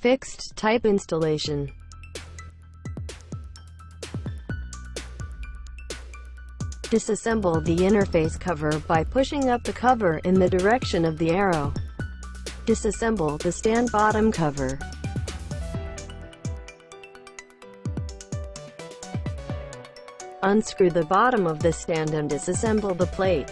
fixed type installation. Disassemble the interface cover by pushing up the cover in the direction of the arrow. Disassemble the stand bottom cover. Unscrew the bottom of the stand and disassemble the plate.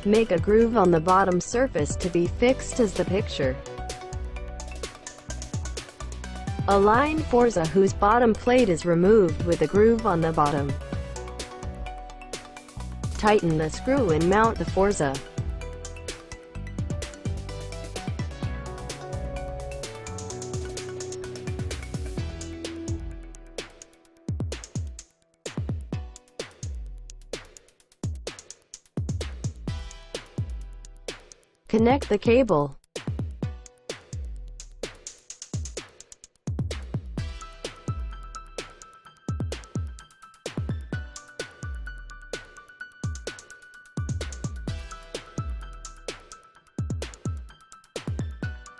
Make a groove on the bottom surface to be fixed as the picture. Align Forza whose bottom plate is removed with a groove on the bottom. Tighten the screw and mount the Forza. Connect the cable.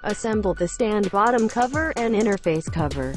Assemble the stand bottom cover and interface cover.